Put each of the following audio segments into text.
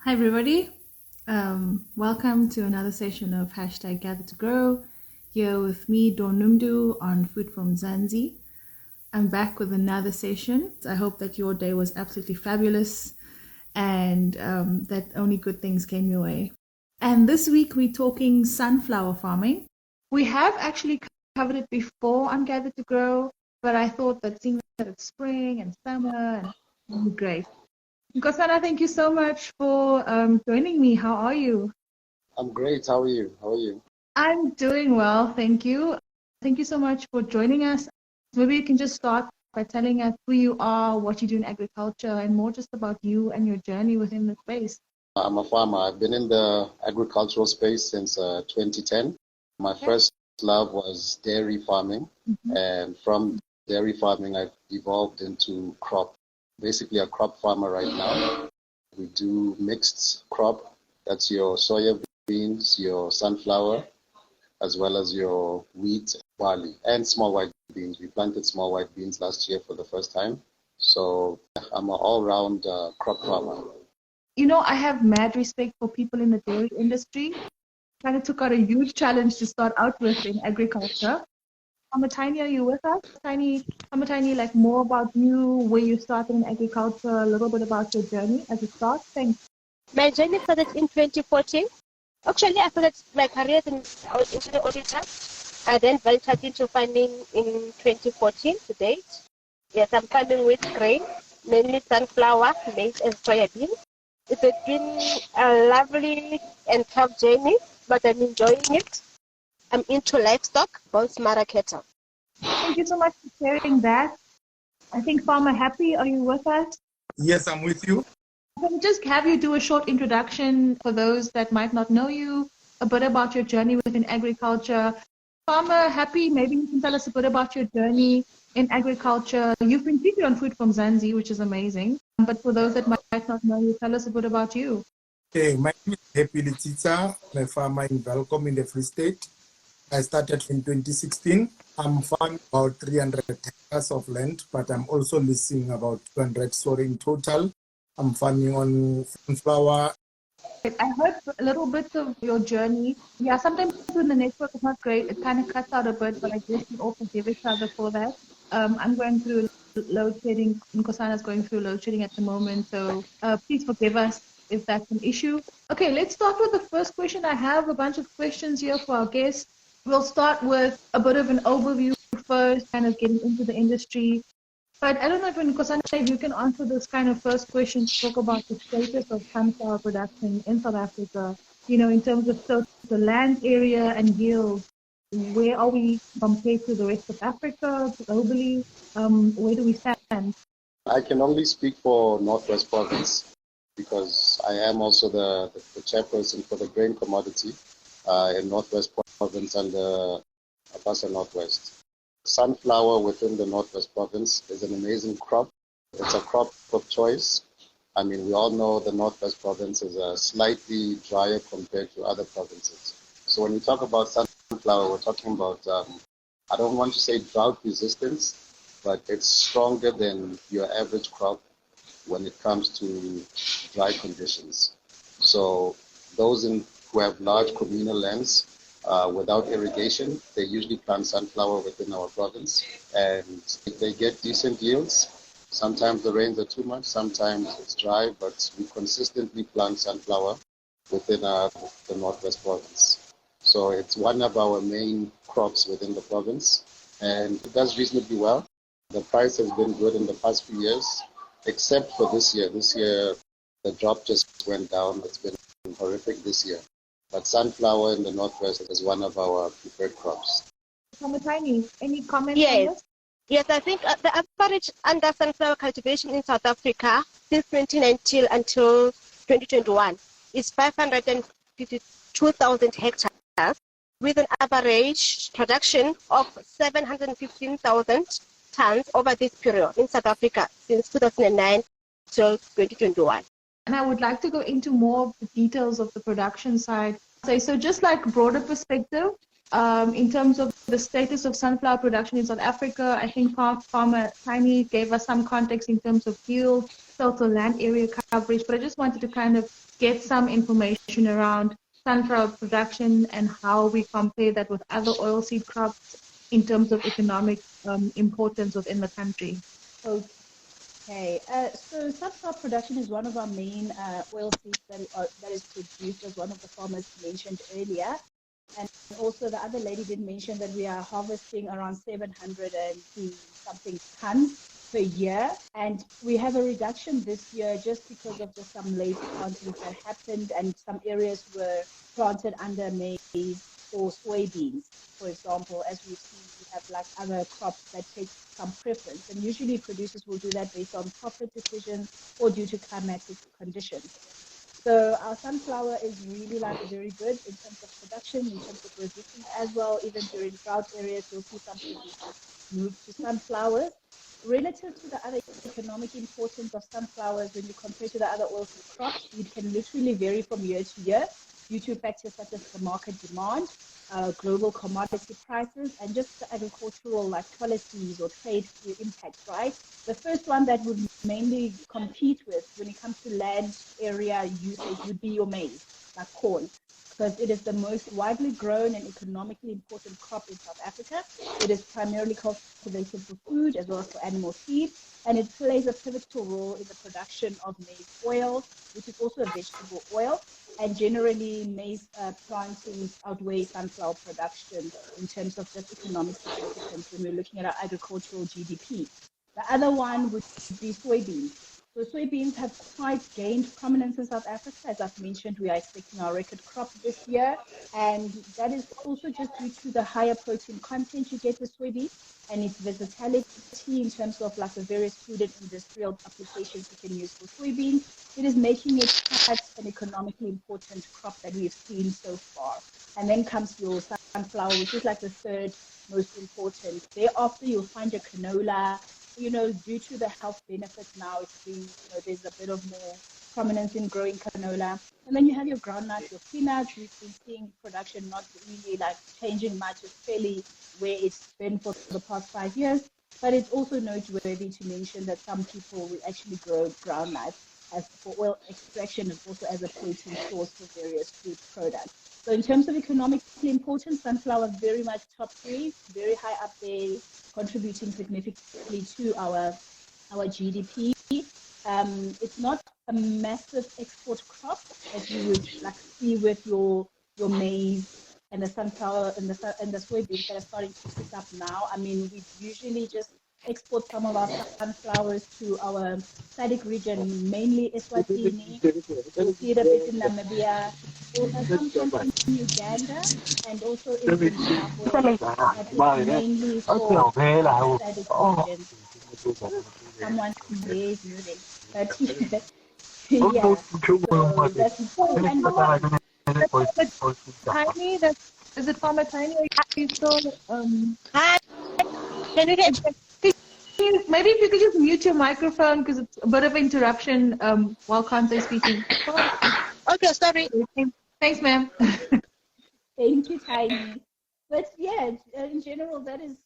Hi, everybody. Welcome to another session of hashtag Gather to Grow. Here with me, Dawn Numdu on Food from Zanzi. I'm back with another session. I hope that your day was absolutely fabulous and that only good things came your way. And this week, we're talking sunflower farming. We have actually covered it before on Gather to Grow, but I thought that seeing that it's spring and summer and it would be great. Nkosana, thank you so much for joining me. How are you? I'm great. How are you? How are you? I'm doing well, thank you. Thank you so much for joining us. Maybe you can just start by telling us who you are, what you do in agriculture, and more just about you and your journey within the space. I'm a farmer. I've been in the agricultural space since 2010. My first love was dairy farming, and from dairy farming, I've evolved into crop. Basically, a crop farmer right now. We do mixed crop. That's your soya beans, your sunflower, as well as your wheat, barley, and small white beans. We planted small white beans last year for the first time. So I'm an all-round crop farmer. You know, I have mad respect for people in the dairy industry. Kind of took out a huge challenge to start out with in agriculture. Tiny, are you with us? Tiny, like more about you, where you started in agriculture, a little bit about your journey as a start. Thanks. My journey started in 2014. Actually, I started my career as an internal auditor. I then ventured into farming in 2014 to date. Yes, I'm farming with grain, mainly sunflower, maize, and soybean. It has been a lovely and tough journey, but I'm enjoying it. I'm into livestock, both Mara cattle. Thank you so much for sharing that. I think Farmer Happy, are you with us? Yes, I'm with you. Can I just have you do a short introduction for those that might not know you, a bit about your journey within agriculture. Farmer Happy, maybe you can tell us a bit about your journey in agriculture. You've been featured on Food from Zanzi, which is amazing. But for those that might not know you, tell us a bit about you. Okay, my name is Happy Letitsa. I'm a farmer in Welcome in the Free State. I started in 2016. I'm farming about 300 hectares of land, but I'm also leasing about 200 sorry in total. I'm farming on sunflower. I heard a little bit of your journey. Yeah, sometimes when the network is not great, it kind of cuts out a bit, but I guess we all forgive each other for that. I'm going through load shedding. Nkosana is going through load shedding at the moment, so please forgive us if that's an issue. Okay, let's start with the first question. I have a bunch of questions here for our guests. We'll start with a bit of an overview first, kind of getting into the industry. But I don't know if Nkosana, if you can answer this kind of first question, talk about the status of sunflower production in South Africa, you know, in terms of the land area and yield. Where are we compared to the rest of Africa, globally? Where do we stand? I can only speak for Northwest Province because I am also the chairperson for the grain commodity in Northwest Province and Abasa Northwest. Sunflower within the Northwest Province is an amazing crop. It's a crop of choice. I mean, we all know the Northwest Province is slightly drier compared to other provinces. So when we talk about sunflower, we're talking about, I don't want to say drought resistance, but it's stronger than your average crop when it comes to dry conditions. So those who have large communal lands without irrigation, they usually plant sunflower within our province, and they get decent yields. Sometimes the rains are too much, sometimes it's dry, but we consistently plant sunflower within the Northwest Province. So it's one of our main crops within the province, and it does reasonably well. The price has been good in the past few years, except for this year. This year, the drop just went down. It's been horrific this year. But sunflower in the Northwest is one of our preferred crops. Tiny, any comments on this? Yes, I think the average under sunflower cultivation in South Africa since 2019 until 2021 is 552,000 hectares with an average production of 715,000 tons over this period in South Africa since 2009 till 2021. And I would like to go into more of the details of the production side. So just like broader perspective, in terms of the status of sunflower production in South Africa, I think Farmer Tiny gave us some context in terms of yield, total land area coverage, but I just wanted to kind of get some information around sunflower production and how we compare that with other oilseed crops in terms of economic importance within the country. Okay, so sunflower production is one of our main oilseeds that is produced, as one of the farmers mentioned earlier. And also the other lady did mention that we are harvesting around 700 something tons per year. And we have a reduction this year just because of just some late plantings that happened, and some areas were planted under maize or soybeans, for example. As we've seen, we have like other crops that take some preference, and usually producers will do that based on profit decisions or due to climatic conditions. So our sunflower is really like very good in terms of production, in terms of resistance as well. Even during drought areas, you'll see some producers move to sunflowers. Relative to the other economic importance of sunflowers, when you compare to the other oilseed crops, it can literally vary from year to year due to factors such as the market demand, global commodity prices, and just the agricultural like policies or trade impact, right? The first one that would mainly compete with when it comes to land area usage would be your maize, like corn, because it is the most widely grown and economically important crop in South Africa. It is primarily cultivated for food as well as for animal feed, and it plays a pivotal role in the production of maize oil, which is also a vegetable oil. And generally, maize plantings outweigh sunflower production in terms of just economic significance when we're looking at our agricultural GDP. The other one would be soybeans. So soybeans have quite gained prominence in South Africa. As I've mentioned, we are expecting our record crop this year. And that is also just due to the higher protein content you get with soybeans and its versatility in terms of like the various food and industrial applications you can use for soybeans. It is making it quite an economically important crop that we've seen so far. And then comes your sunflower, which is like the third most important. Thereafter, you'll find your canola. You know, due to the health benefits now, it's been, there's a bit of more prominence in growing canola. And then you have your groundnut, your peanuts. We've been seeing production not really like changing much. It's fairly where it's been for the past 5 years. But it's also noteworthy to mention that some people will actually grow groundnut as for oil extraction and also as a protein source for various food products. So in terms of economic importance, sunflower very much top 3, very high up there, contributing significantly to our GDP. It's not a massive export crop as you would like see with your maize and the sunflower and the soybeans that are starting to pick up now. I mean, we usually just export some of our sunflowers to our SADC region, mainly Eswatini. We'll see it a bit in Namibia, sometimes in Uganda, and also in Zimbabwe. But it's mainly for the SADC region. Someone there is moving. But yeah, so that's Tiny, is it Farmer Tiny? Are you still Hi. Can you get? Maybe if you could just mute your microphone because it's a bit of interruption while Kansai speaking. Okay, sorry. Thanks, ma'am. Thank you, Tiny. But yeah, in general, that is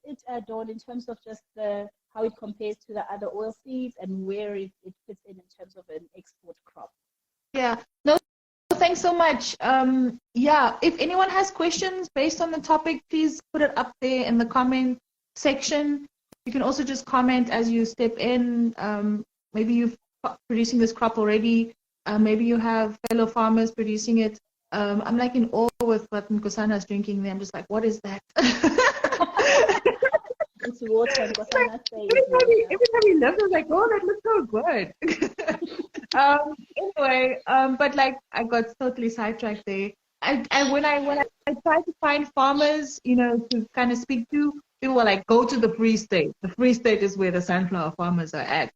it, Dawn, in terms of just how it compares to the other oil seeds and where it fits in terms of an export crop. Yeah. No, thanks so much. Yeah, if anyone has questions based on the topic, please put it up there in the comment section. You can also just comment as you step in. Maybe you're producing this crop already. Maybe you have fellow farmers producing it. I'm like in awe with what Nkosana is drinking there. I'm just like, what is that? It's water. Nkosana says Every time he looks, I was like, oh, that looks so good. Anyway, but like I got totally sidetracked there. When I try to find farmers, to kind of speak to, people were like, go to the Free State. The Free State is where the sunflower farmers are at.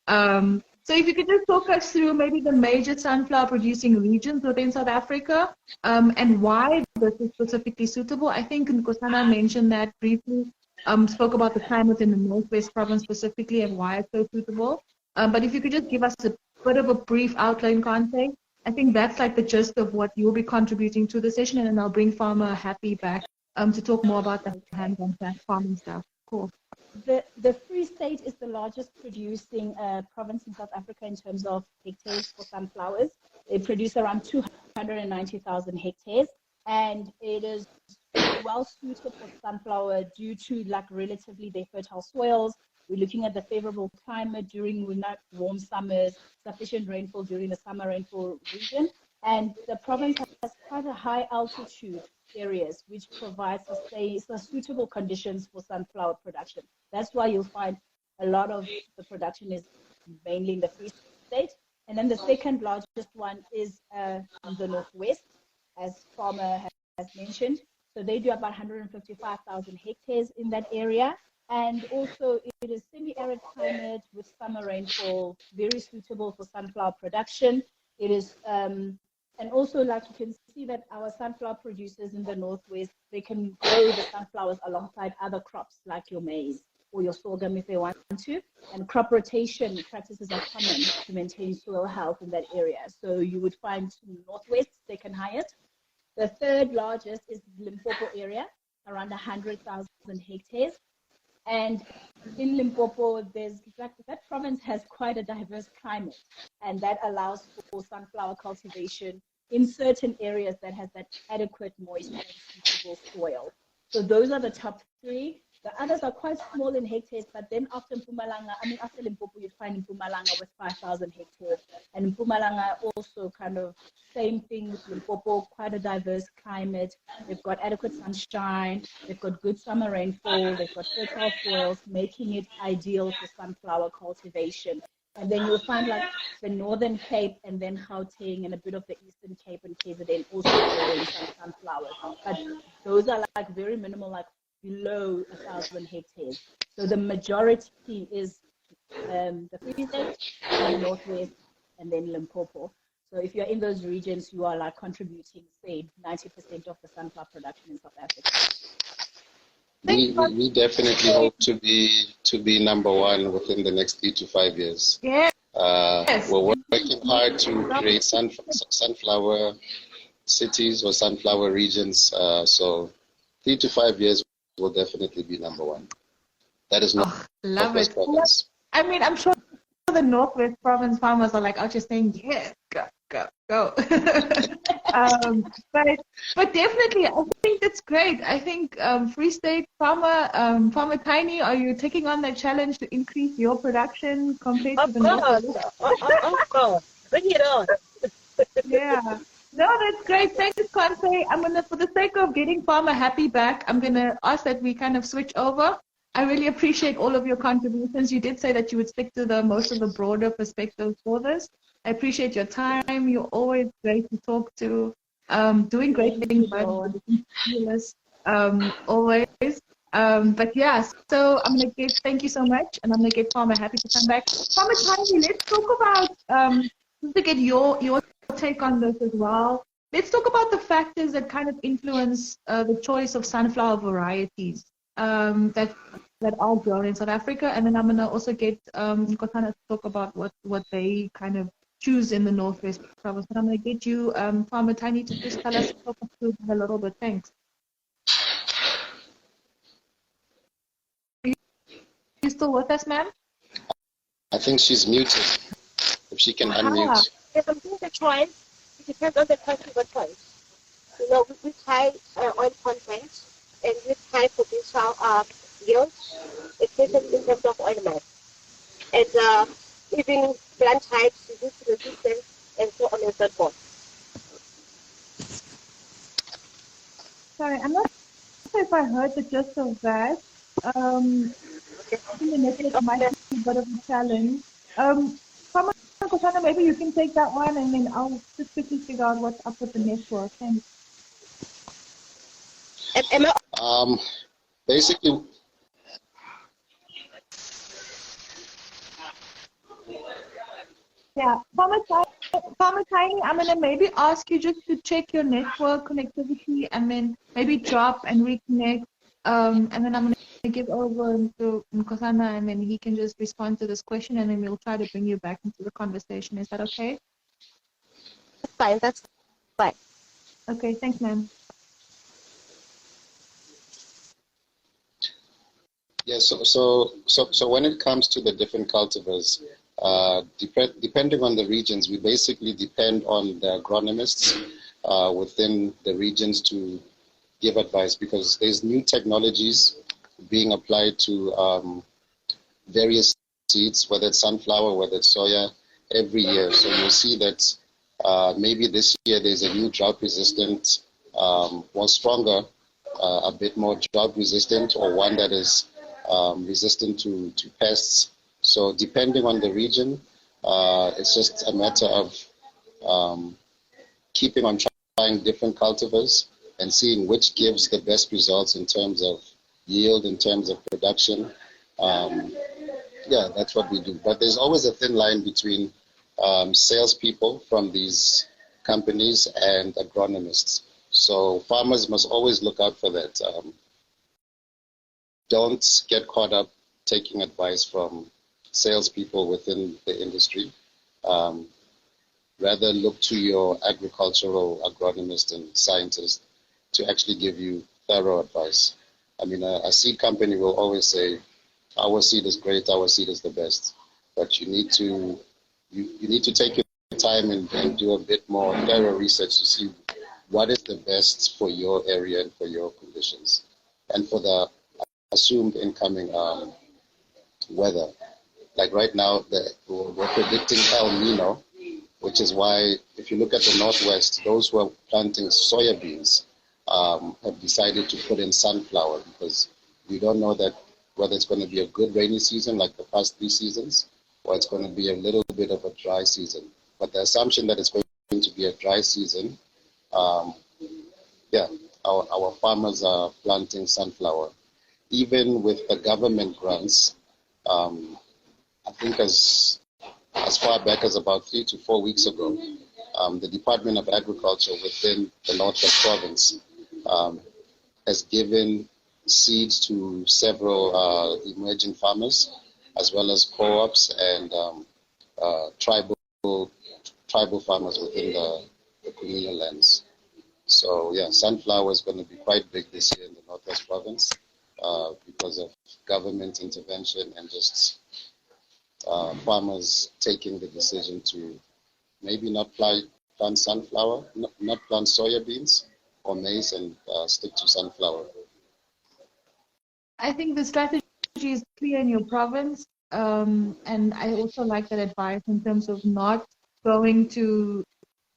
So if you could just talk us through maybe the major sunflower producing regions within South Africa, and why this is specifically suitable. I think Nkosana mentioned that briefly, spoke about the climate in the Northwest Province specifically and why it's so suitable. But if you could just give us a bit of a brief outline context, I think that's like the gist of what you'll be contributing to the session, and then I'll bring Farmer Happy back to talk more about the hands-on farming stuff. Cool. The Free State is the largest producing province in South Africa in terms of hectares for sunflowers. They produce around 290,000 hectares, and it is well suited for sunflower due to like relatively their fertile soils. We're looking at the favorable climate during warm summers, sufficient rainfall during the summer rainfall region, and the province has quite a high altitude areas, which provides suitable conditions for sunflower production. That's why you'll find a lot of the production is mainly in the Free State. And then the second largest one is in the Northwest, as Farmer has mentioned. So they do about 155,000 hectares in that area. And also it is semi-arid climate with summer rainfall, very suitable for sunflower production. It is, and also like you can see that our sunflower producers in the Northwest, they can grow the sunflowers alongside other crops like your maize or your sorghum if they want to. And crop rotation practices are common to maintain soil health in that area. So you would find in the Northwest, they can hire it. The third largest is Limpopo area, around 100,000 hectares. And in Limpopo, that province has quite a diverse climate, and that allows for sunflower cultivation in certain areas that has that adequate moisture and suitable soil. So those are the top three. The others are quite small in hectares, but then after after Limpopo, you'd find Mpumalanga with 5,000 hectares. And Mpumalanga also kind of same thing with Limpopo, quite a diverse climate. They've got adequate sunshine, they've got good summer rainfall, they've got fertile soils, making it ideal for sunflower cultivation. And then you'll find like the Northern Cape and then Gauteng and a bit of the Eastern Cape and KZN also growing some sunflowers. But those are like very minimal, like below 1,000 hectares. So the majority is the Free State, the Northwest, and then Limpopo. So if you're in those regions, you are like contributing, say, 90% of the sunflower production in South Africa. We definitely hope to be number one within the next 3 to 5 years. Yes. We're working hard to create sunflower cities or sunflower regions. So 3 to 5 years will definitely be number one. That is not love it. Province. I mean, I'm sure the Northwest Province farmers are like out just saying, yes, go. But definitely, I think that's great. I think Free State Farmer Tiny, are you taking on that challenge to increase your production compared to the Northwest? Of course. Bring it on. Yeah. No, that's great. Thanks, Conte. I'm gonna, for the sake of getting Farmer Happy back, I'm gonna ask that we kind of switch over. I really appreciate all of your contributions. You did say that you would stick to the most of the broader perspective for this. I appreciate your time. You're always great to talk to. Doing great things, always. But yeah, so I'm gonna thank you so much, and I'm gonna get Farmer Happy to come back. Farmer Tiny, let's talk about to get your take on this as well. Let's talk about the factors that kind of influence the choice of sunflower varieties that are grown in South Africa, and then I'm gonna also get Nkosana to talk about what they kind of choose in the Northwest Province. But I'm gonna get you, Farmer Tiny, to just talk us through a little bit. Thanks. Are you still with us, ma'am? I think she's muted. If she can unmute. If I'm doing the choice, it depends on the country what choice. You know, we try oil content and we try potential yield, especially in terms of oil mass. And even plant types, disease resistance, and so on and so forth. Sorry, I'm not sure if I heard the gist of that. The network might be a bit of a challenge. Nkosana, maybe you can take that one, and then I'll just quickly figure out what's up with the network. Thanks. Basically, yeah, Farmer Tiny, I'm gonna maybe ask you just to check your network connectivity, and then maybe drop and reconnect. And then I'm gonna give over to Nkosana, and then he can just respond to this question, and then we'll try to bring you back into the conversation. Is that okay? That's fine. That's fine. Okay, thanks, ma'am. yeah. So when it comes to the different cultivars, Depending on the regions, we basically depend on the agronomists within the regions to give advice, because there's new technologies being applied to various seeds, whether it's sunflower, whether it's soya, every year. So you'll see that maybe this year there's a new drought-resistant, more stronger, a bit more drought-resistant, or one that is resistant to pests. So depending on the region, it's just a matter of keeping on trying different cultivars and seeing which gives the best results in terms of yield, in terms of production. Yeah, that's what we do. But there's always a thin line between salespeople from these companies and agronomists. So farmers must always look out for that. Don't get caught up taking advice from salespeople within the industry. Rather look to your agricultural agronomist and scientist to actually give you thorough advice. I mean, a seed company will always say, our seed is great, our seed is the best. But you need to take your time and do a bit more thorough research to see what is the best for your area and for your conditions, and for the assumed incoming weather. Like right now, we're predicting El Nino, which is why if you look at the Northwest, those who are planting soybeans have decided to put in sunflower, because we don't know that whether it's going to be a good rainy season like the past 3 seasons, or it's going to be a little bit of a dry season. But the assumption that it's going to be a dry season, yeah, our farmers are planting sunflower. Even with the government grants, I think as far back as about 3 to 4 weeks ago, the Department of Agriculture within the Northwest Province has given seeds to several emerging farmers, as well as co-ops and tribal farmers within the communal lands. So yeah, sunflower is going to be quite big this year in the Northwest Province because of government intervention and just farmers taking the decision to maybe not plant sunflower, not plant soybeans or maize, and stick to sunflower. I think the strategy is clear in your province, and I also like that advice in terms of not going to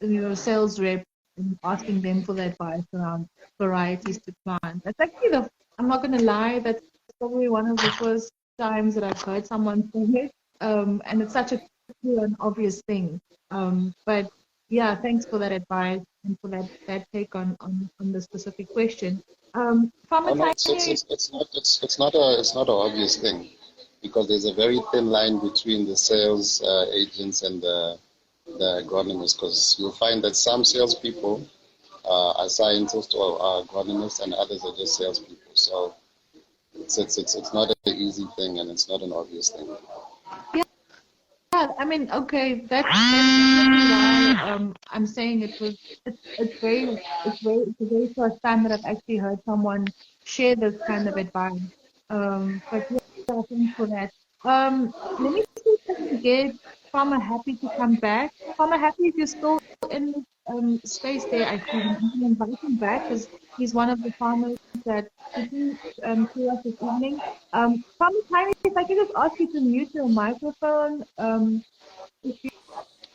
your sales rep and asking them for the advice around varieties to plant. That's actually I'm not going to lie, that's probably one of the first times that I've heard someone say it, and it's such a clear and obvious thing. But yeah, thanks for that advice and for that take on the specific question. It's not an obvious thing, because there's a very thin line between the sales agents and the agronomists, because you'll find that some salespeople are scientists or are agronomists, and others are just salespeople. So it's not an easy thing, and it's not an obvious thing. Yeah, I mean, okay, that's why I'm saying it's the very first time that I've actually heard someone share this kind of advice. But yeah, thanks for that. Let me see if I can get Farmer Happy to come back. Farmer Happy, if you're still in space there, I can invite him back, because he's one of the farmers that speaking to us this evening. Farmer Tiny, if I can just ask you to mute your microphone, if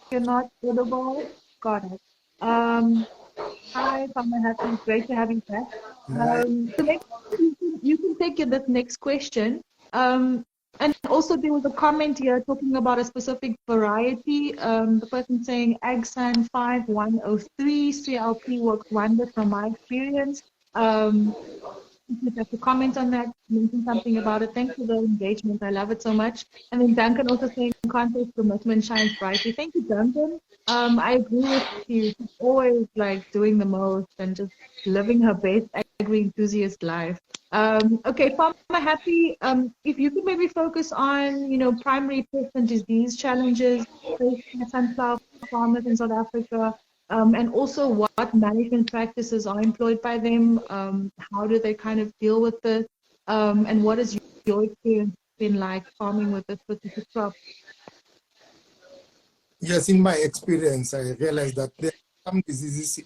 you're not audible. Got it. Hi, Farmer Happy, great to have you back. So maybe you can take the next question. And also there was a comment here talking about a specific variety. The person saying Agsan 5103, CLP works wonders from my experience. If you'd like to comment on that, mention something about it. Thanks for the engagement. I love it so much. And then Duncan also saying contest commitment shines brightly. Thank you, Duncan. I agree with you. She's always like doing the most and just living her best agri-enthusiast life. Okay, Farmer Happy, if you could maybe focus on, primary pest and disease challenges facing sunflower farmers in South Africa, and also what management practices are employed by them, how do they kind of deal with this, and what has your experience been like farming with this specific crop? Yes, in my experience, I realized that there are some diseases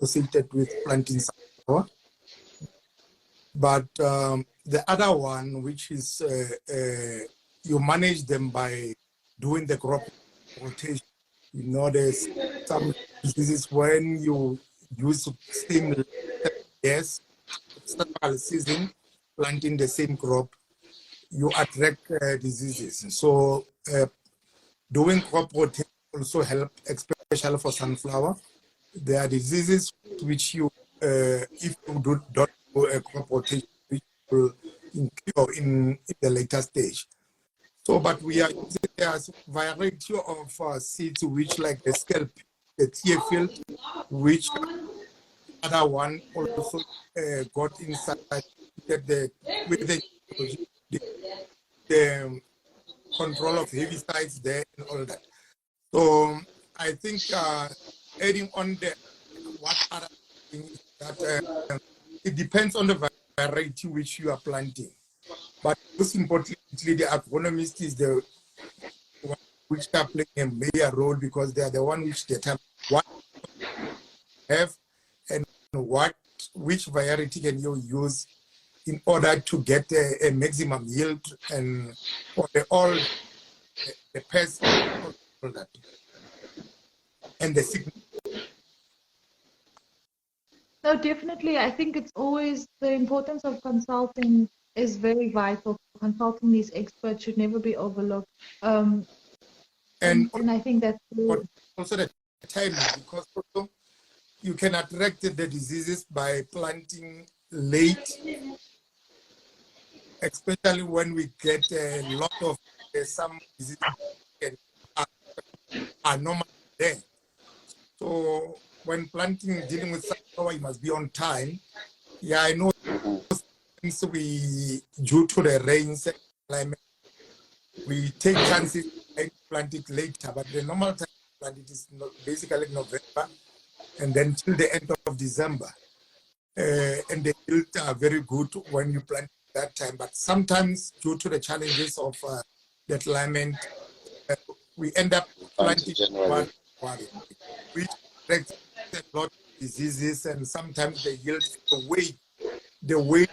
associated with planting sunflower, but the other one, which is you manage them by doing the crop rotation. You know, there's some diseases when you use same yes, several season planting the same crop, you attract diseases. So doing crop rotation also help, especially for sunflower. There are diseases which you, if you don't do a crop rotation, which will incur in the later stage. So, but we are using a variety of seeds, which like the scalp, the tear field, which other one also got inside the with the control of herbicides there and all that. So I think adding on the what other things that it depends on the variety which you are planting. But most importantly, the agronomist is the one which are playing a major role because they are the one which determine what you have and which variety can you use in order to get a maximum yield and for all the pests all that and the sickness. No, definitely. I think it's always the importance of consulting is very vital. Consulting these experts should never be overlooked. And I think that's also the timing, because also you can attract the diseases by planting late, especially when we get a lot of some diseases are normal there. So when planting, dealing with sunflower, you must be on time. Yeah, I know since we, due to the rains and climate, we take chances and plant it later, but the normal time to plant it is basically November and then till the end of December. And the yields are very good when you plant that time, but sometimes due to the challenges of the climate, we end up planting one, which affects a lot of diseases, and sometimes the yields, the weight,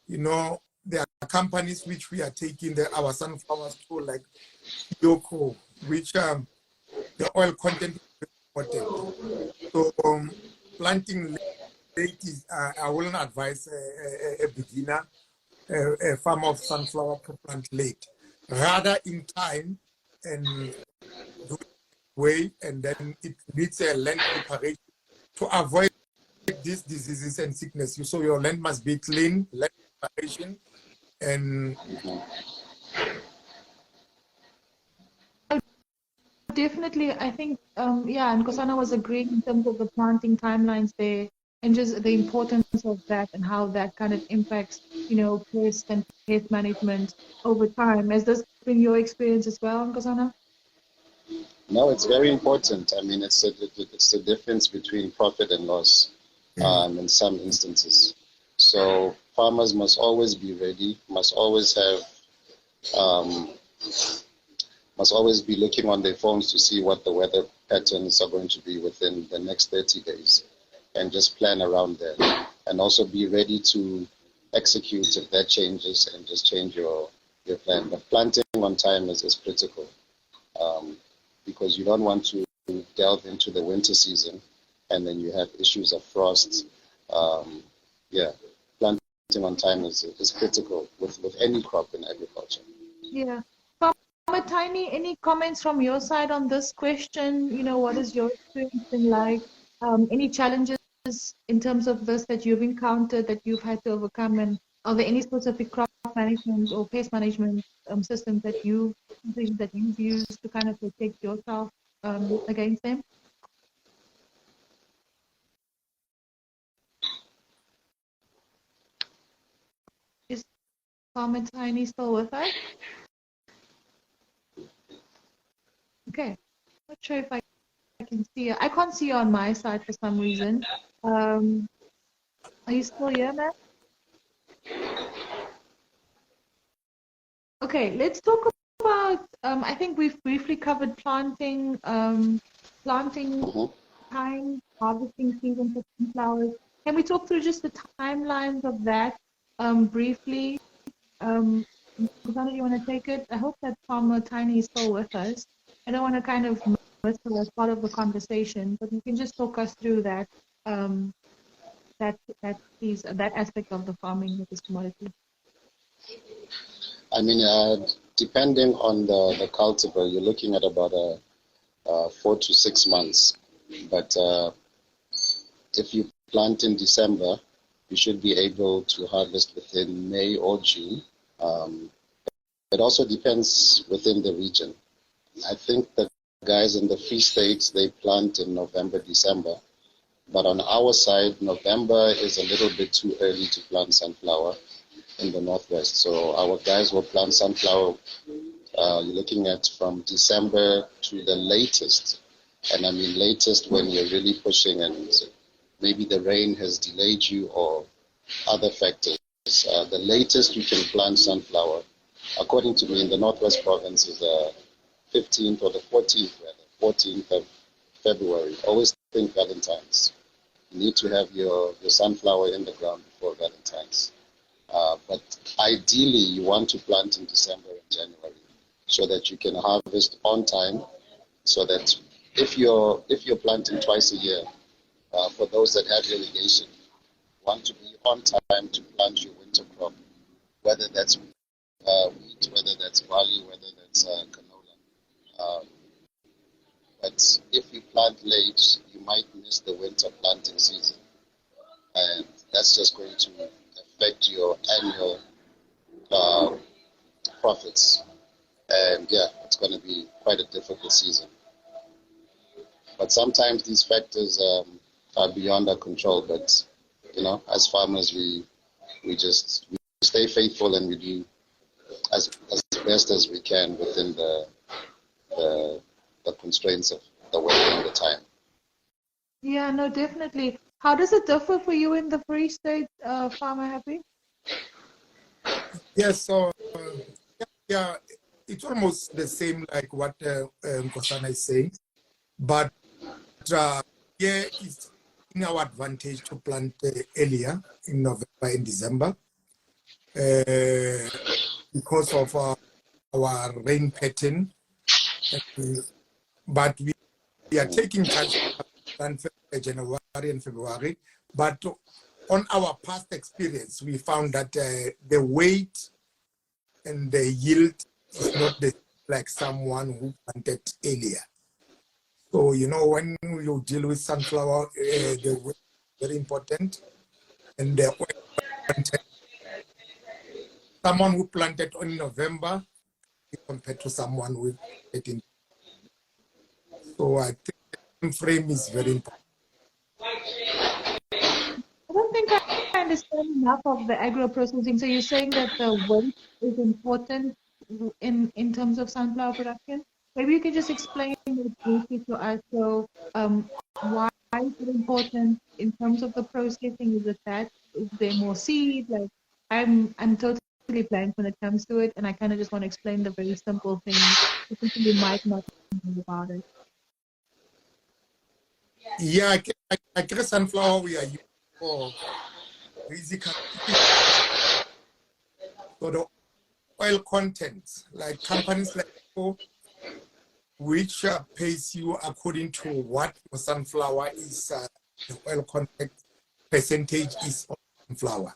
you know, there are companies which we are taking our sunflowers to, like Yoko, which the oil content is important. So planting late is, I wouldn't advise a beginner, a farmer of sunflower to plant late. Rather in time and do it way, and then it needs a land preparation to avoid these diseases and sickness. So your land must be clean, land preparation, and definitely, I think, yeah, and Kosana was agreeing in terms of the planting timelines there and just the importance of that and how that kind of impacts, you know, pest and pest management over time. Has this been your experience as well, Kosana? No, it's very important. I mean, it's the difference between profit and loss in some instances. So farmers must always be ready, must always be looking on their phones to see what the weather patterns are going to be within the next 30 days and just plan around that. And also be ready to execute if that changes and just change your plan. But planting on time is critical. Because you don't want to delve into the winter season and then you have issues of frost. Yeah, planting on time is critical with any crop in agriculture. Yeah. Farmer Tiny, any comments from your side on this question? You know, what has your experience been like? Any challenges in terms of this that you've encountered that you've had to overcome? And are there any specific crop management or pest management systems that you've used to kind of protect yourself against them? Is Farmer Tiny still with us? Okay. Not sure if I can see you. I can't see you on my side for some reason. Are you still here, Matt? Okay, let's talk about I think we've briefly covered planting, planting time, harvesting season for sunflowers. Can we talk through just the timelines of that briefly? Rosanna, do you want to take it? I hope that Farmer Tiny is still with us. I don't want to kind of miss her as part of the conversation, but you can just talk us through that that aspect of the farming with this commodity. I mean, depending on the cultivar, you're looking at about 4 to 6 months. But if you plant in December, you should be able to harvest within May or June. It also depends within the region. I think the guys in the Free States, they plant in November, December. But on our side, November is a little bit too early to plant sunflower in the Northwest. So our guys will plant sunflower, you're looking at from December to the latest. And I mean latest when you're really pushing and maybe the rain has delayed you or other factors. The latest you can plant sunflower, according to me, in the Northwest Province is the 15th or the 14th, rather, 14th of February. Always think Valentine's. You need to have your sunflower in the ground before Valentine's. But ideally, you want to plant in December and January so that you can harvest on time. So that if you're planting twice a year, for those that have irrigation, you want to be on time to plant your winter crop, whether that's wheat, whether that's barley, whether that's canola. But if you plant late, you might miss the winter planting season, and that's just going to affect your annual profits. And yeah, it's going to be quite a difficult season. But sometimes these factors are beyond our control. But you know, as farmers, we stay faithful and we do as best as we can within the constraints of the weather and the time. Yeah, no, definitely. How does it differ for you in the Free State, Farmer Happy? Yes, so yeah, it's almost the same like what Nkosana is saying, but here is in our advantage to plant earlier in November and December because of our rain pattern. But we are taking time to plant January and February. But on our past experience, we found that the weight and the yield is not like someone who planted earlier. So, you know, when you deal with sunflower, the weight is very important. And the oil content, someone who planted in November compared to someone who planted in. So I think the time frame is very important. I don't think I understand enough of the agro processing. So you're saying that the weight is important in terms of sunflower production? Maybe you can just explain it briefly to us. So why is it important in terms of the processing? Is it that? Is there more seed? Like I'm totally blank when it comes to it, and I kind of just want to explain the very simple things to people who might not know about it. Yeah, I guess sunflower we are using for basic. So the oil content, like companies like which pays you according to what your sunflower is, the oil content percentage is on sunflower.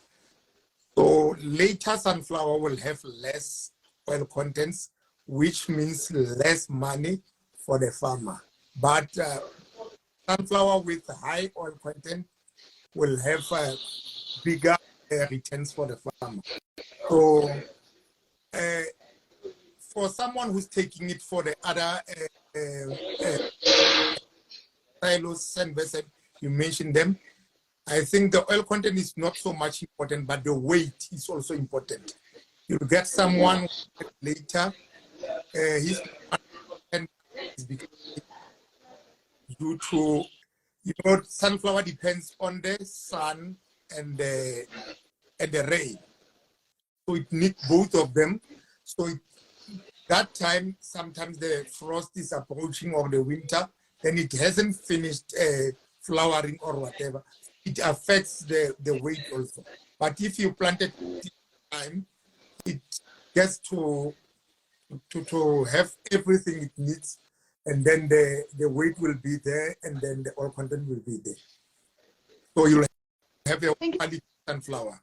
So later sunflower will have less oil contents, which means less money for the farmer. But sunflower with high oil content will have bigger returns for the farmer. So for someone who's taking it for the other silos and vessels, you mentioned them, I think the oil content is not so much important, but the weight is also important. You get someone later, his is due to, you know, sunflower depends on the sun and the rain. So it needs both of them. So that time, sometimes the frost is approaching or the winter, then it hasn't finished flowering or whatever. It affects the weight also. But if you plant it in time, it gets to have everything it needs, and then the weight will be there, and then the oil content will be there. So you'll have a quality sunflower.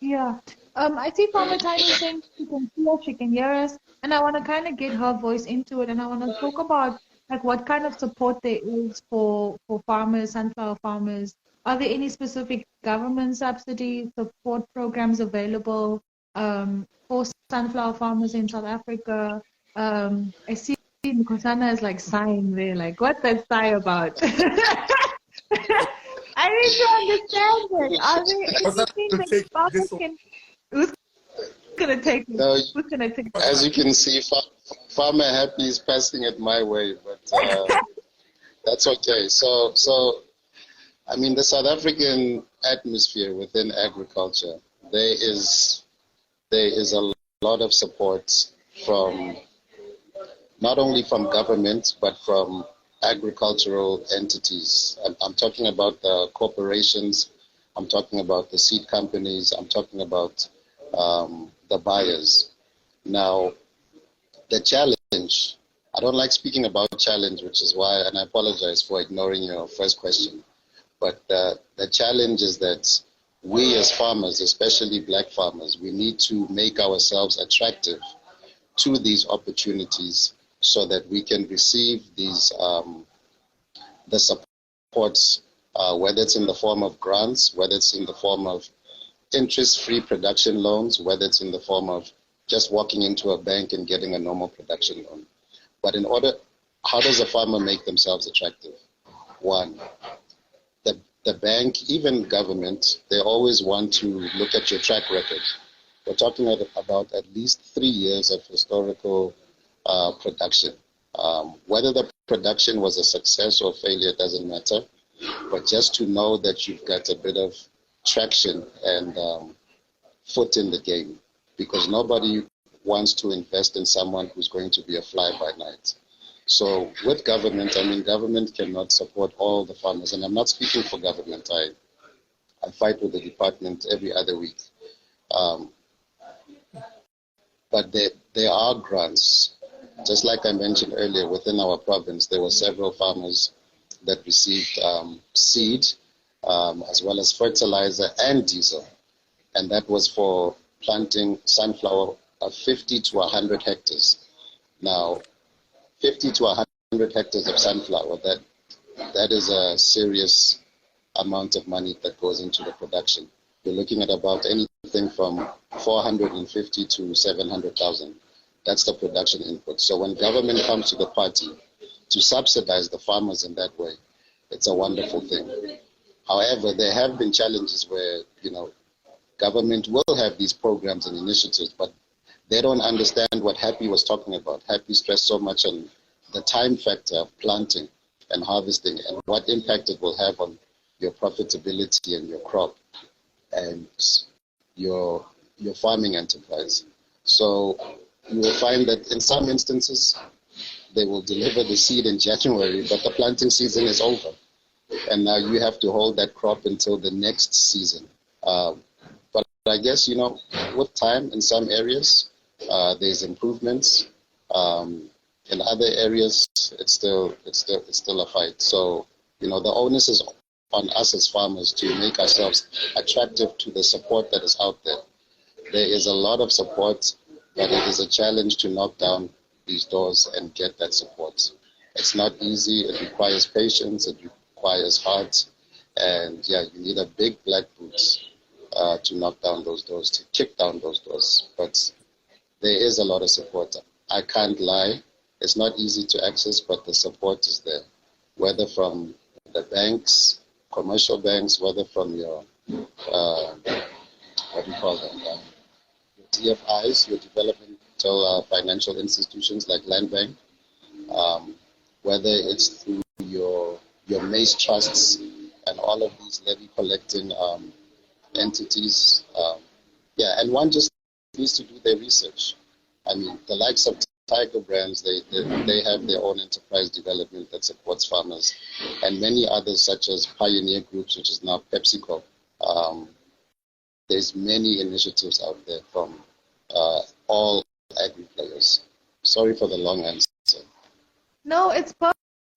Yeah. I see Farmer Tiny saying she can see us, she can hear us, and I want to kind of get her voice into it, and I want to talk about like what kind of support there is for farmers, sunflower farmers. Are there any specific government subsidies, support programs available for sunflower farmers in South Africa? I see Nkosana is like sighing there, like what's that sigh about? I need to understand it. Are there anything that farmers can? Who's gonna take it? No, Who's gonna take it? as you can see, Farmer Happy is passing it my way, but that's okay. So, I mean, the South African atmosphere within agriculture, there is a lot of support from not only from government but from agricultural entities. I'm talking about the corporations, I'm talking about the seed companies, I'm talking about the buyers. Now, the challenge, I don't like speaking about challenge, which is why, and I apologize for ignoring your first question, but the challenge is that we as farmers, especially black farmers, we need to make ourselves attractive to these opportunities so that we can receive these the supports, whether it's in the form of grants, whether it's in the form of interest-free production loans, whether it's in the form of just walking into a bank and getting a normal production loan. But how does a farmer make themselves attractive? One, the bank, even government, they always want to look at your track record. We're talking about at least 3 years of historical production. Whether the production was a success or failure doesn't matter, but just to know that you've got a bit of traction and foot in the game, because nobody wants to invest in someone who's going to be a fly-by-night. So with government, I mean, government cannot support all the farmers, and I'm not speaking for government. I fight with the department every other week. But there are grants. Just like I mentioned earlier, within our province, there were several farmers that received seed, as well as fertilizer and diesel. And that was for planting sunflower of 50 to 100 hectares. Now, 50 to 100 hectares of sunflower, that is a serious amount of money that goes into the production. You're looking at about anything from 450 to 700,000. That's the production input. So when government comes to the party to subsidize the farmers in that way, it's a wonderful thing. However, there have been challenges where, government will have these programs and initiatives, but they don't understand what Happy was talking about. Happy stressed so much on the time factor of planting and harvesting and what impact it will have on your profitability and your crop and your farming enterprise. So you will find that in some instances, they will deliver the seed in January, but the planting season is over. And now you have to hold that crop until the next season. But I guess, with time in some areas, there's improvements. In other areas, it's still a fight. So, the onus is on us as farmers to make ourselves attractive to the support that is out there. There is a lot of support, but it is a challenge to knock down these doors and get that support. It's not easy. It requires patience. It requires heart. And you need a big black boot to knock down those doors, to kick down those doors. But there is a lot of support. I can't lie. It's not easy to access, but the support is there, whether from the banks, commercial banks, whether from your, what do you call them, your DFIs, your developmental financial institutions like Land Bank, whether it's through your maize trusts and all of these levy collecting entities. And one just needs to do their research. I mean, the likes of Tiger Brands, they have their own enterprise development that supports farmers, and many others such as Pioneer Groups, which is now PepsiCo. There's many initiatives out there from all agri players. Sorry for the long answer. No, it's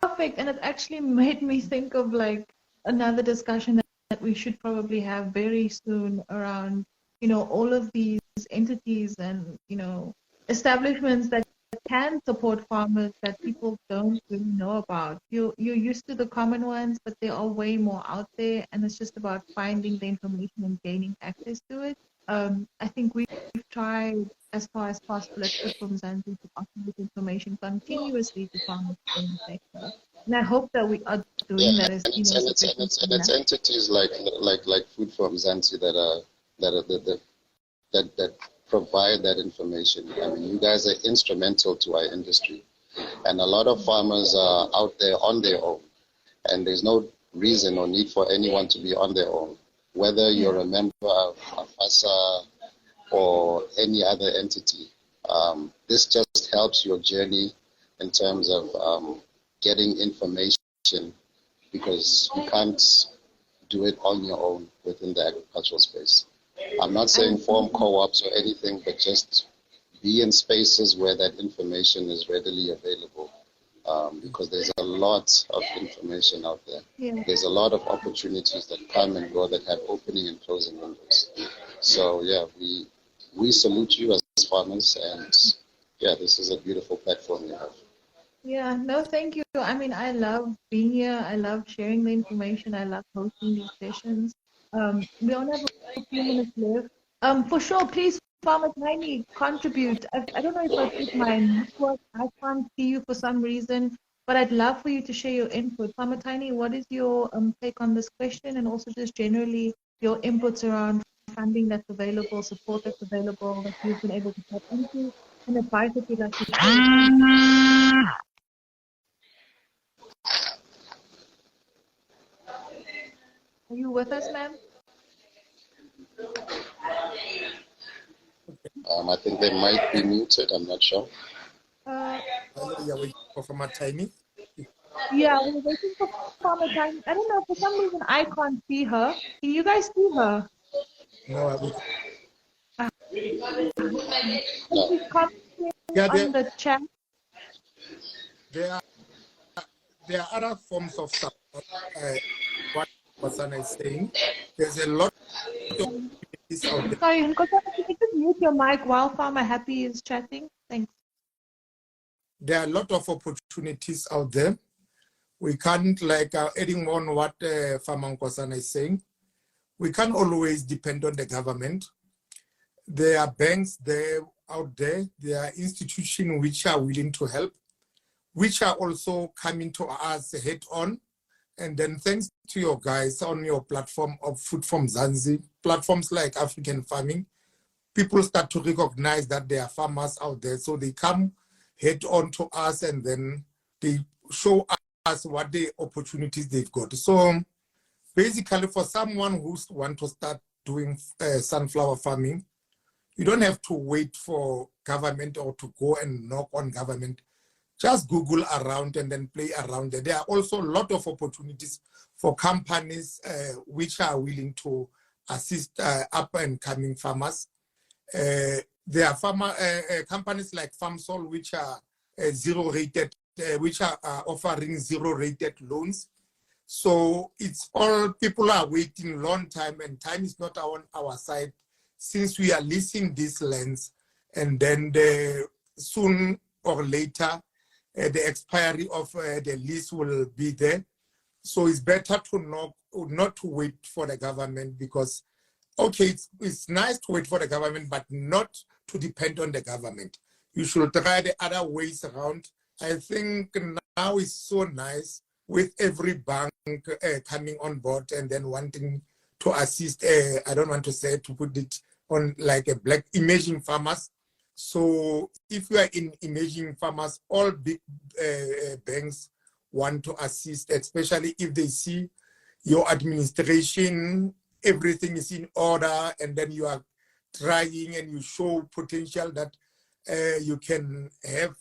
perfect, and it actually made me think of like another discussion that we should probably have very soon around, all of these entities and, establishments that can support farmers that people don't really know about. You're used to the common ones, but there are way more out there, and it's just about finding the information and gaining access to it. I think we've tried as far as possible at Food Mzansi to offer this information continuously to farmers in the sector. And I hope that we are doing that as it's entities like Food from Mzansi that provide that information. I mean, you guys are instrumental to our industry, and a lot of farmers are out there on their own, and there's no reason or need for anyone to be on their own, whether you're a member of AFASA or any other entity. This just helps your journey in terms of getting information, because you can't do it on your own within the agricultural space. I'm not saying form co-ops or anything, but just be in spaces where that information is readily available, because there's a lot of information out there. Yeah. There's a lot of opportunities that come and go that have opening and closing windows. So yeah, we salute you as farmers, and yeah, this is a beautiful platform you have. Yeah, no, thank you. I mean, I love being here. I love sharing the information. I love hosting these sessions. We only have a few minutes left. For sure, please, Farmer Tiny, contribute. I don't know if I put my network. I can't see you for some reason, but I'd love for you to share your input. Farmer Tiny, what is your take on this question, and also just generally your inputs around funding that's available, support that's available, that you've been able to tap into, and advice that you'd like to share? Are you with us, ma'am? I think they might be muted. I'm not sure. You're waiting for Farmer Tiny? Yeah, we're waiting for Farmer Tiny. I don't know, for some reason I can't see her. Can you guys see her? No, Please comment on the chat. there are other forms of support. What Nkosana is saying, there's a lot of opportunities out there. Sorry, Nkosana, can you just mute your mic while Farmer Happy is chatting? Thanks. There are a lot of opportunities out there. We can't, adding on what Farmer Nkosana is saying, we can't always depend on the government. There are banks out there. There are institutions which are willing to help, which are also coming to us head on. And then thanks to your guys on your platform of Food from Mzansi, platforms like African Farming, people start to recognize that there are farmers out there. So they come head on to us, and then they show us what the opportunities they've got. So basically, for someone who wants to start doing sunflower farming, you don't have to wait for government or to go and knock on government. Just Google around and then play around there. There are also a lot of opportunities for companies which are willing to assist up and coming farmers. There are companies like FarmSol, which are zero rated, which are offering zero rated loans. So it's all, people are waiting a long time, and time is not on our side since we are leasing these lands, and then soon or later the expiry of the lease will be there. So it's better to not to wait for the government, because okay, it's nice to wait for the government, but not to depend on the government. You should try the other ways around. I think now it's so nice with every bank coming on board and then wanting to assist, I don't want to say, to put it on like a black emerging farmers. So if you are in emerging farmers, all big banks want to assist, especially if they see your administration, everything is in order, and then you are trying and you show potential that you can have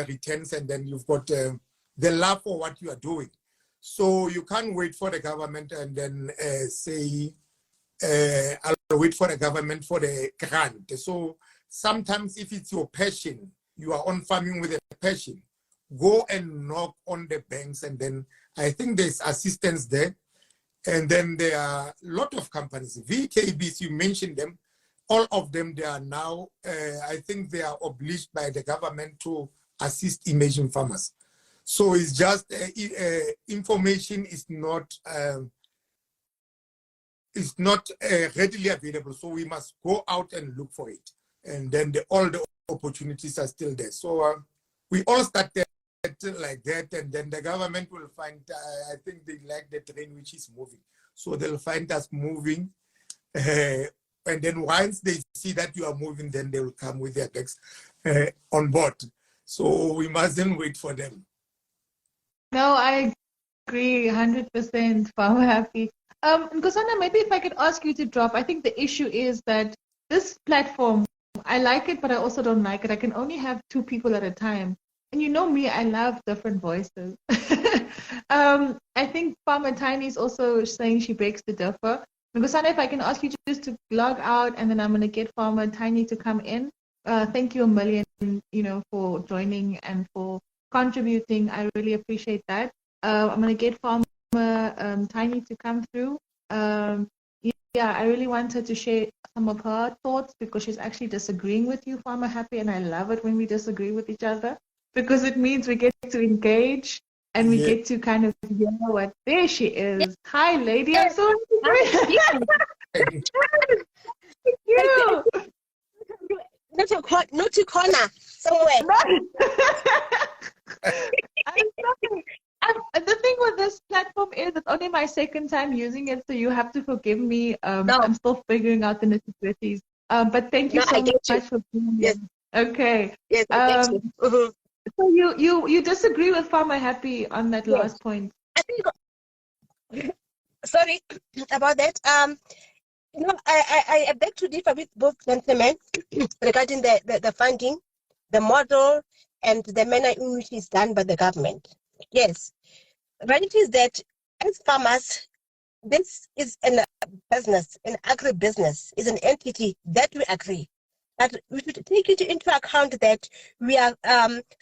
returns, and then you've got the love for what you are doing. So you can't wait for the government and then say, I'll wait for the government for the grant. So sometimes if it's your passion, you are on farming with a passion, go and knock on the banks, and then I think there's assistance there. And then there are a lot of companies, VKBs, you mentioned them, all of them, they are now, I think they are obliged by the government to assist emerging farmers. So it's just information is not readily available. So we must go out and look for it. And then all the opportunities are still there. So we all started like that, and then the government will find, I think they like the train which is moving. So they'll find us moving. And then once they see that you are moving, then they will come with their decks on board. So we mustn't wait for them. No, I agree 100%. Farmer happy. Nkosana, maybe if I could ask you to drop, I think the issue is that this platform, I like it, but I also don't like it. I can only have 2 people at a time. And you know me, I love different voices. I think Farmer Tiny is also saying she begs to differ. Nkosana, if I can ask you just to log out, and then I'm going to get Farmer Tiny to come in. Thank you a million, for joining and for contributing. I really appreciate that. I'm going to get Farmer Tiny to come through. I really want her to share some of her thoughts, because she's actually disagreeing with you, Farmer Happy, and I love it when we disagree with each other, because it means we get to engage and we get to kind of hear what. There she is. Hi, lady. I'm so happy. Thank you. Not to corner somewhere. The thing with this platform is it's only my second time using it, so you have to forgive me. I'm still figuring out the nitty-gritties. But thank you so much for being here. Okay. Yes, I get you. So you disagree with Farmer Happy on that last point? I think. Sorry about that. I beg to differ with both gentlemen regarding the funding, the model, and the manner in which it's done by the government. Yes, reality is that as farmers, this is a business, an agribusiness, is an entity that we agree. But we should take it into account that we are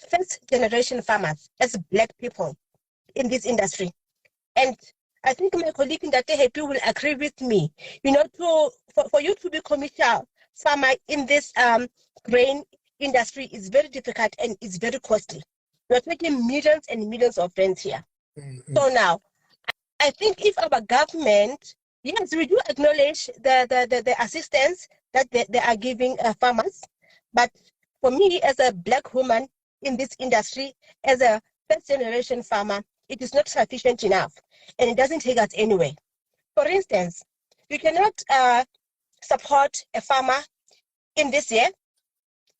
first-generation farmers as Black people in this industry. And I think my colleague Ndate Happy will agree with me. For you to be commercial farmer in this grain industry is very difficult and it's very costly. We're talking millions and millions of rands here. Mm-hmm. So now, I think if our government, yes, we do acknowledge the assistance that they are giving farmers, but for me as a Black woman in this industry, as a first-generation farmer, it is not sufficient enough, and it doesn't take us anywhere. For instance, you cannot support a farmer in this year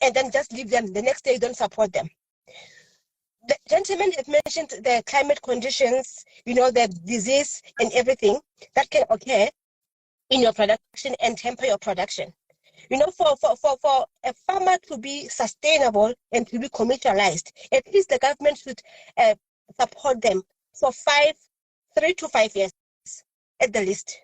and then just leave them. The next day, you don't support them. The gentleman had mentioned the climate conditions, the disease and everything that can occur in your production and temper your production. For a farmer to be sustainable and to be commercialized, at least the government should support them for 3 to 5 years at the least,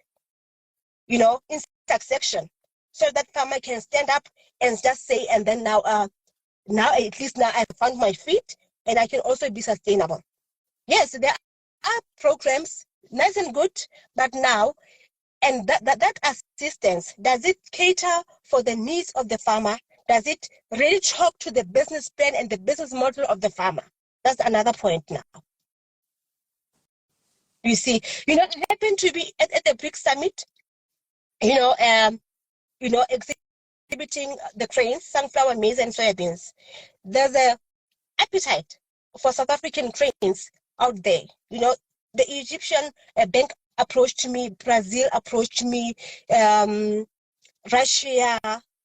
in succession, so that farmer can stand up and just say, and then now at least now I found my feet and I can also be sustainable. Yes, there are programs, nice and good, but now, and that assistance, does it cater for the needs of the farmer? Does it really talk to the business plan and the business model of the farmer? That's another point now. You see, I happened to be at the BRICS Summit, exhibiting the grains, sunflower, maize, and soybeans. There's a appetite for South African grains out there. The Egyptian bank approached me, Brazil approached me, Russia,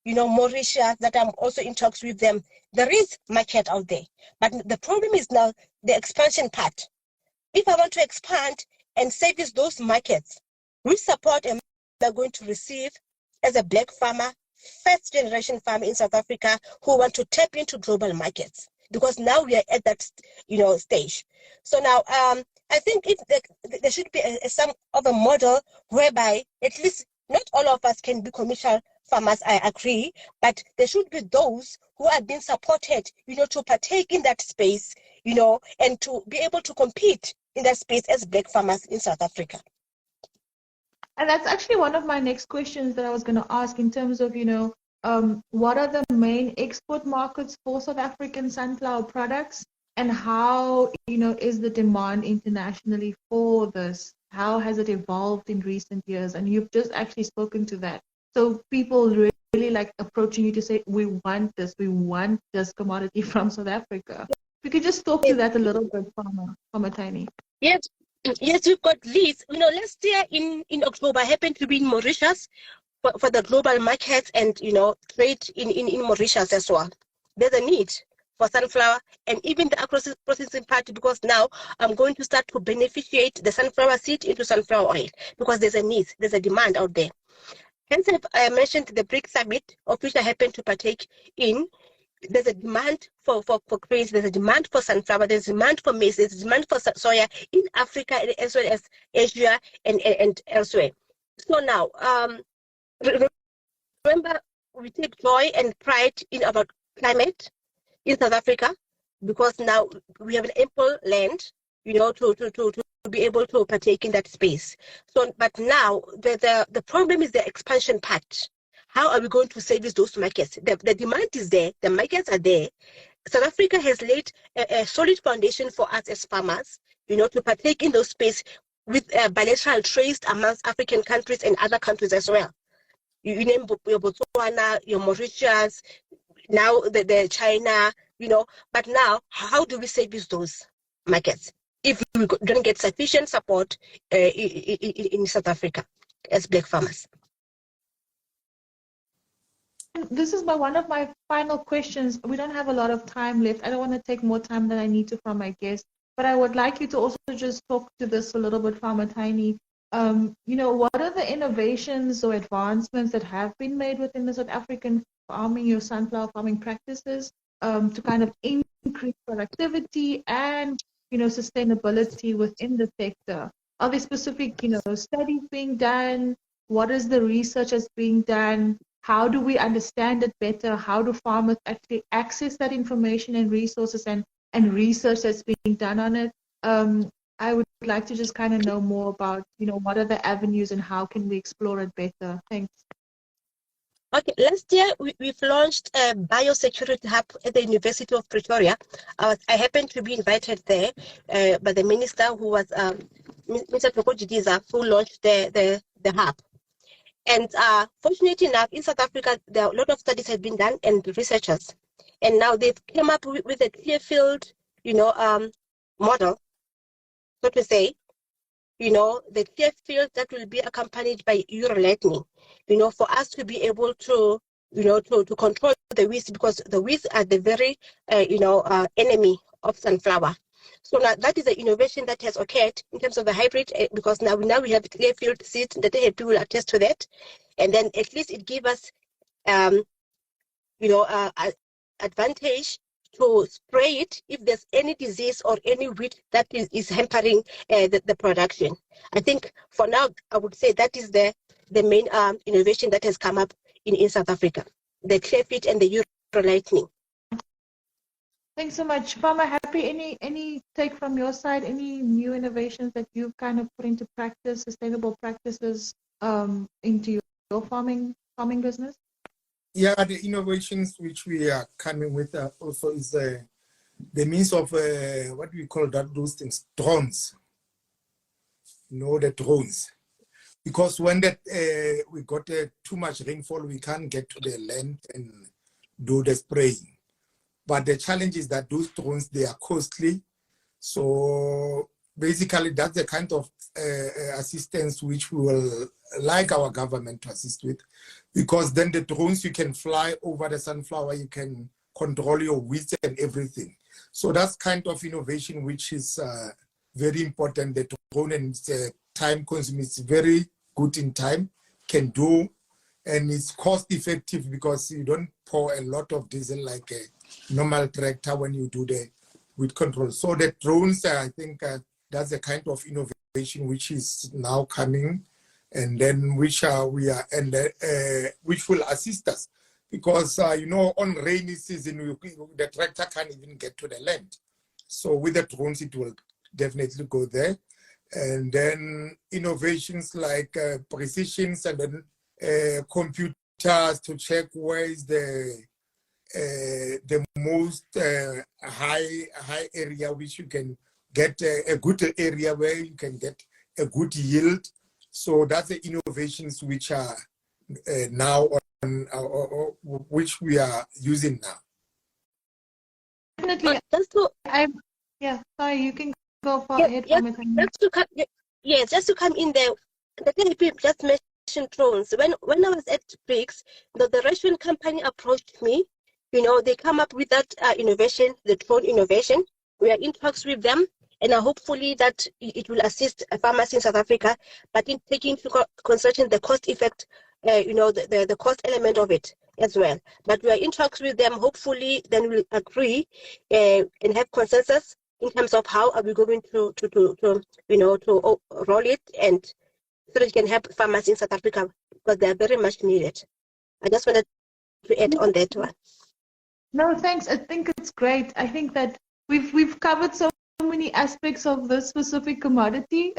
Mauritius, that I'm also in talks with them. There is market out there. But the problem is now the expansion part. If I want to expand and service those markets, which support am I going to receive as a Black farmer first-generation farmers in South Africa who want to tap into global markets, because now we are at that stage. So now I think there should be some of a model whereby at least not all of us can be commercial farmers, I agree, but there should be those who are being supported, to partake in that space, and to be able to compete in that space as black farmers in South Africa. And that's actually one of my next questions that I was going to ask in terms of, what are the main export markets for South African sunflower products, and how, is the demand internationally for this? How has it evolved in recent years? And you've just actually spoken to that. So people really like approaching you to say, we want this commodity from South Africa. We could just talk to that a little bit, Farmer Tiny. Yes, we've got Liz. Last year in October, I happened to be in Mauritius for the global markets and, trade in Mauritius as well. There's a need for sunflower and even the agro-processing part, because now I'm going to start to beneficiate the sunflower seed into sunflower oil, because there's a need, there's a demand out there. Hence, I mentioned the BRICS Summit, of which I happen to partake in. There's a demand for grains, there's a demand for sunflower, there's a demand for maize, there's a demand for soya in Africa as well as Asia and elsewhere. So now, remember, we take joy and pride in our climate in South Africa, because now we have an ample land, to be able to partake in that space. So, but now the problem is the expansion part. How are we going to service those markets? The demand is there, the markets are there. South Africa has laid a solid foundation for us as farmers, to partake in those space with bilateral trade amongst African countries and other countries as well. You name your Botswana, your Mauritius, now the China, but now how do we service those markets if we don't get sufficient support in South Africa as black farmers? This is one of my final questions. We don't have a lot of time left. I don't want to take more time than I need to from my guests, but I would like you to also just talk to this a little bit, Farmer Tiny. What are the innovations or advancements that have been made within the South African farming, your sunflower farming practices, to kind of increase productivity and, sustainability within the sector? Are there specific, studies being done? What is the research that's being done? How do we understand it better? How do farmers actually access that information and resources and research that's being done on it? I would like to just kind of know more about, what are the avenues and how can we explore it better? Thanks. Okay, last year we've launched a biosecurity hub at the University of Pretoria. I happened to be invited there by the minister, who was Mr. Tokojidiza, who launched the hub. And fortunately enough, in South Africa, there are a lot of studies have been done and researchers. And now they've come up with a clear field, model, so to say, the clear field that will be accompanied by Euro-lightning, for us to be able to, to control the weeds, because the weeds are the very, enemy of sunflower. So now that is the innovation that has occurred in terms of the hybrid, because now we have clear field seeds that people will attest to that, and then at least it gives us, advantage to spray it if there's any disease or any weed that is hampering the production. I think for now, I would say that is the main innovation that has come up in South Africa, the clear fit and the Euro-lightning. Thanks so much. Farmer Happy, any take from your side, any new innovations that you've kind of put into practice, sustainable practices into your farming business? Yeah, the innovations which we are coming with also is the means of, what do we call those things? Drones. The drones. Because when we got too much rainfall, we can't get to the land and do the spraying. But the challenge is that those drones, they are costly. So basically, that's the kind of assistance which we will like our government to assist with, because then the drones, you can fly over the sunflower, you can control your weeds and everything. So that's kind of innovation which is very important. The drone, and it's time consuming, it's very good in time, can do and it's cost effective because you don't pour a lot of diesel like a normal tractor when you do the weed control. So the drones, I think that's a kind of innovation which is now coming, and then which which will assist us because on rainy season the tractor can't even get to the land. So with the drones, it will definitely go there. And then innovations like precisions and then computers to check where is the most high area which you can get a good area where you can get a good yield. So that's the innovations which are now on which we are using now. Definitely. Yeah, sorry, you can go for ahead. Just to come in there, the thing you just mentioned drones. When I was at BRICS, the Russian company approached me. They come up with that innovation, the drone innovation. We are in talks with them, and hopefully that it will assist farmers in South Africa, but in taking into consideration the cost effect, the cost element of it as well. But we are in talks with them. Hopefully, then we'll agree and have consensus in terms of how are we going to roll it, and so that it can help farmers in South Africa because they are very much needed. I just wanted to add on that one. No, thanks. I think it's great. I think that we've covered so many aspects of this specific commodity.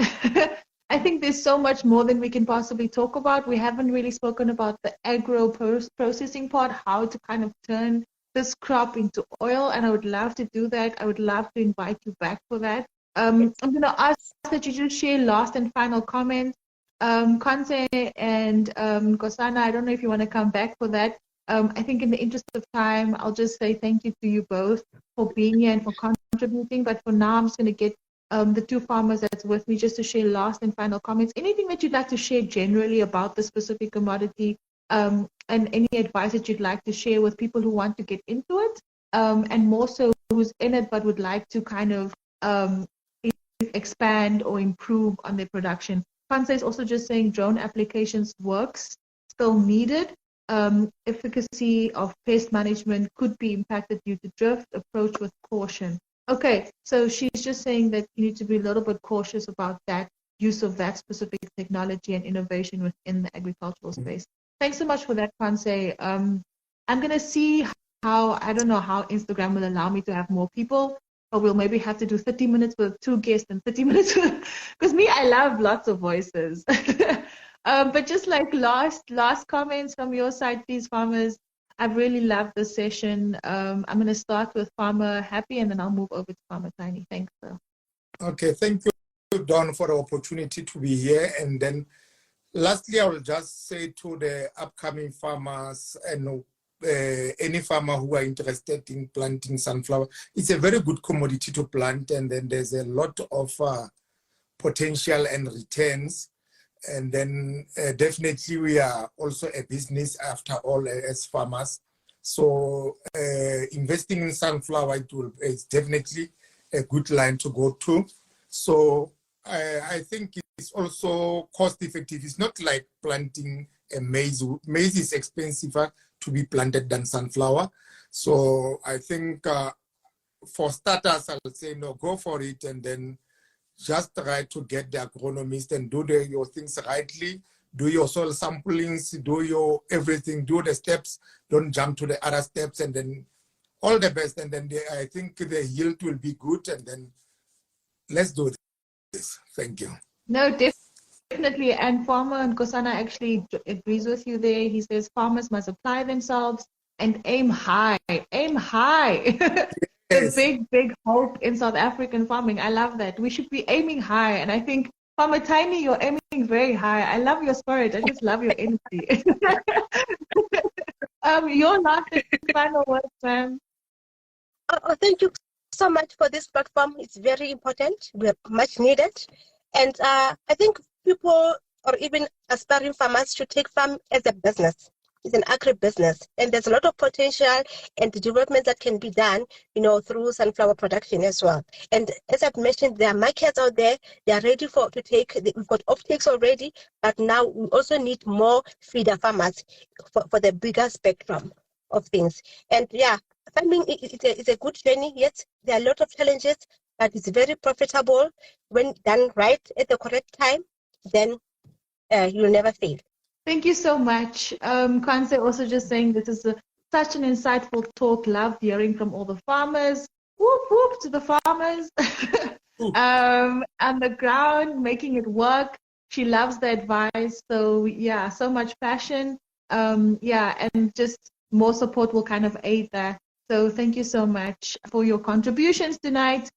I think there's so much more than we can possibly talk about. We haven't really spoken about the agro processing part, how to kind of turn this crop into oil, and I would love to do that. I would love to invite you back for that. I'm going to ask that you just share last and final comments. Conte and Nkosana, I don't know if you want to come back for that. I think in the interest of time, I'll just say thank you to you both for being here and for contributing. But for now, I'm just going to get the two farmers that's with me just to share last and final comments. Anything that you'd like to share generally about the specific commodity, and any advice that you'd like to share with people who want to get into it, and more so who's in it but would like to kind of expand or improve on their production. Pansa is also just saying drone applications works, still needed. Efficacy of pest management could be impacted due to drift. Approach with caution. Okay, so she's just saying that you need to be a little bit cautious about that use of that specific technology and innovation within the agricultural space. Thanks so much for that, Panse. I'm going to see how, I don't know how Instagram will allow me to have more people, but we'll maybe have to do 30 minutes with two guests and 30 minutes because me, I love lots of voices. But just like last comments from your side, please, farmers. I've really loved this session. I'm going to start with Farmer Happy, and then I'll move over to Farmer Tiny. Thanks, sir. Okay, thank you, Dawn, for the opportunity to be here. And then lastly, I will just say to the upcoming farmers and any farmer who are interested in planting sunflower, it's a very good commodity to plant, and then there's a lot of potential and returns. And then definitely we are also a business after all as farmers. So investing in sunflower is definitely a good line to go to. So I think it's also cost effective. It's not like planting a maize. Maize is expensive to be planted than sunflower. So I think for starters, I'll say no, go for it, and then just try to get the agronomist and do your things rightly, do your soil samplings, do your everything, do the steps, don't jump to the other steps, and then all the best. And then I think the yield will be good, and then let's do this. Thank you. No, definitely. And Farmer Nkosana actually agrees with you there. He says farmers must apply themselves and aim high. Aim high. Yes. The big hope in South African farming. I love that. We should be aiming high. And I think, Farmer Tiny, you're aiming very high. I love your spirit. I just love your energy. Your last and final words, ma'am. Thank you so much for this platform. It's very important. We're much needed. And I think people or even aspiring farmers should take farm as a business. is an agribusiness, and there's a lot of potential and development that can be done, through sunflower production as well. And as I've mentioned, there are markets out there. They are ready to take. We've got offtakes already, but now we also need more feeder farmers for the bigger spectrum of things. And yeah, farming is a good journey. Yes, there are a lot of challenges, but it's very profitable when done right at the correct time. Then you'll never fail. Thank you so much. Kwanse also just saying this is such an insightful talk. Loved hearing from all the farmers. Whoop, whoop to the farmers. On the ground, making it work. She loves the advice. So yeah, so much passion. Yeah, and just more support will kind of aid that. So thank you so much for your contributions tonight.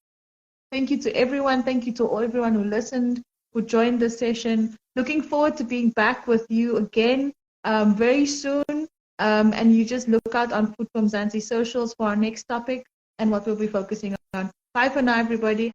Thank you to everyone. Thank you to everyone who listened, who joined the session. Looking forward to being back with you again very soon. And you just look out on Food from Mzansi socials for our next topic and what we'll be focusing on. Bye for now, everybody.